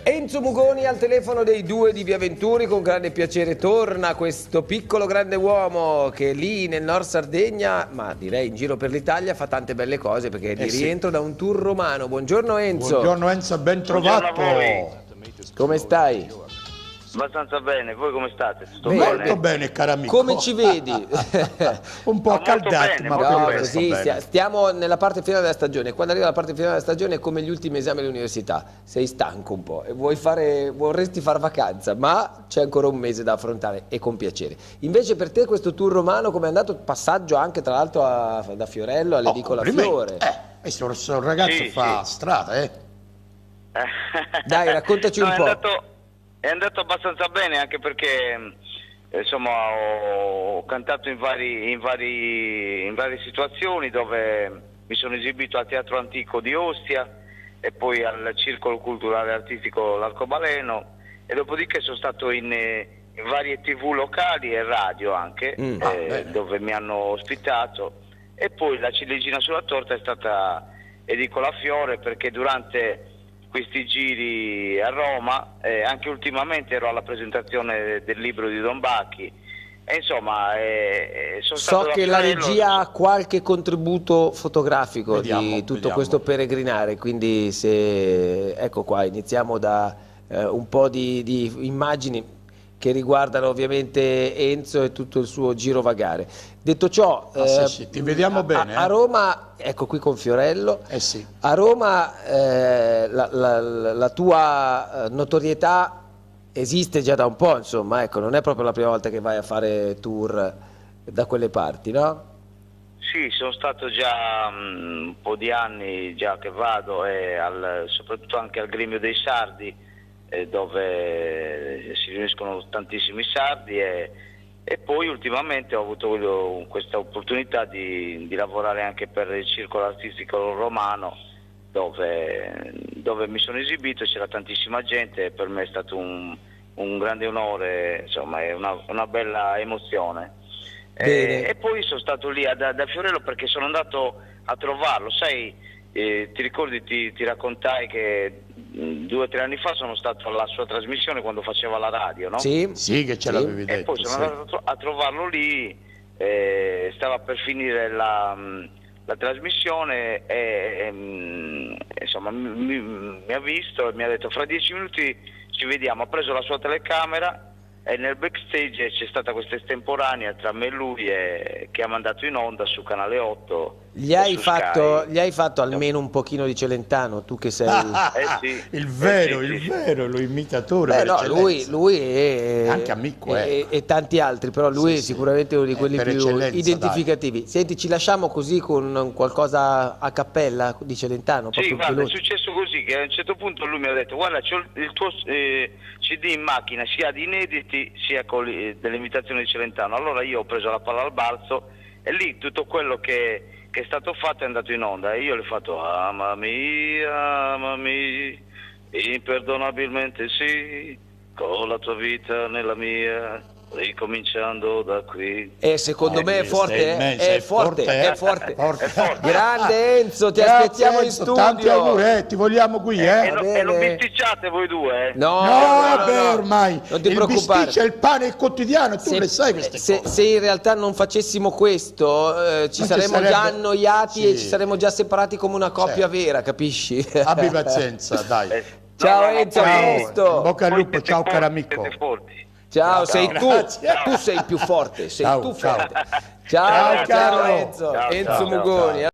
Enzo Mugoni al telefono dei due di Via Venturi, con grande piacere torna questo piccolo grande uomo che lì nel Nord Sardegna, ma direi in giro per l'Italia, fa tante belle cose perché è di rientro da un tour romano. Buongiorno Enzo. Buongiorno Enzo, ben trovato. Come stai? Abbastanza bene, voi come state? Tutto Molto bene? bene, caro amico. Come ci vedi? Un po' accaldati, bene, ma molto per il No, bene. resto così bene. stiamo nella parte finale della stagione. Quando arriva la parte finale della stagione è come gli ultimi esami all'università, sei stanco un po' e vorresti fare vacanza, ma c'è ancora un mese da affrontare e con piacere. Invece per te questo tour romano come è andato? Passaggio anche tra l'altro da Fiorello all'Edicola Fiore. Questo ragazzo Sì, fa sì. strada, Dai, raccontaci un po'. È andato abbastanza bene, anche perché insomma ho cantato in varie situazioni, dove mi sono esibito al Teatro Antico di Ostia e poi al Circolo Culturale Artistico L'Arcobaleno, e dopodiché sono stato in varie TV locali e radio anche, dove mi hanno ospitato, e poi la ciliegina sulla torta è stata Edicola Fiore, perché durante questi giri a Roma, anche ultimamente ero alla presentazione del libro di Don Bacchi, e insomma sono stato So da che la Fiorello. regia ha qualche contributo fotografico di tutto questo peregrinare, quindi se ecco qua iniziamo da un po' di immagini che riguardano ovviamente Enzo e tutto il suo girovagare. Detto ciò, sì, ti vediamo bene. A Roma, ecco qui con Fiorello, Sì. a Roma la tua notorietà esiste già da un po', insomma, ecco, non è proprio la prima volta che vai a fare tour da quelle parti, no? Sì, sono stato già un po' di anni già che vado, e soprattutto anche al Gremio dei Sardi, dove si riuniscono tantissimi sardi, e poi ultimamente ho avuto questa opportunità di lavorare anche per il Circolo Artistico Romano, dove mi sono esibito, c'era tantissima gente, e per me è stato un grande onore, insomma è una bella emozione. E poi sono stato lì da Fiorello, perché sono andato a trovarlo, sai, ti ricordi, ti raccontai che 2 o 3 anni fa sono stato alla sua trasmissione quando faceva la radio, no? Sì, Sì, che ce l'avevi detto. E poi sono andato a trovarlo lì, stava per finire la trasmissione, e insomma mi ha visto e mi ha detto: fra 10 minuti ci vediamo. Ha preso la sua telecamera, e nel backstage c'è stata questa estemporanea tra me e lui, che ha mandato in onda su Canale 8. Gli hai fatto almeno un pochino di Celentano, tu che sei... Sì. Il vero, lo imitatore. Beh, no, per lui eccellenza. è Anche amico, e tanti altri, però lui è sicuramente uno di quelli per più eccellenza, identificativi. Senti, ci lasciamo così con qualcosa a cappella di Celentano? Sì, proprio guarda, è veloce. successo così, che a un certo punto lui mi ha detto: guarda, c'ho il tuo CD in macchina, sia di inediti sia delle imitazioni di Celentano. Allora io ho preso la palla al balzo, e lì tutto quello che è stato fatto è andato in onda, e io le ho fatto: ama mia, imperdonabilmente sì, con la tua vita nella mia, ricominciando da qui. E secondo me è forte, è forte. Forte. Grande Enzo, ti Grazie, aspettiamo in Enzo, studio. Tanti auguri, ti vogliamo qui, E bene. non bisticciate voi due, No, ormai non ti il preoccupare. bisticcio è il pane quotidiano, tu le sai queste cose. Se in realtà non facessimo questo, ci Non ci saremmo sarebbe- già annoiati e Sì. ci saremmo già separati come una coppia vera, capisci? Abbi pazienza, dai. Ciao No, Enzo, poi- a Ciao, presto. in bocca al Poi lupo, siete ciao forti, caro amico. siete forti. Ciao, sei tu. Grazie. Tu sei il più forte, sei Ciao, tu ciao. forte. Ciao, Ciao, caro. Enzo. Ciao, Enzo ciao, Mugoni.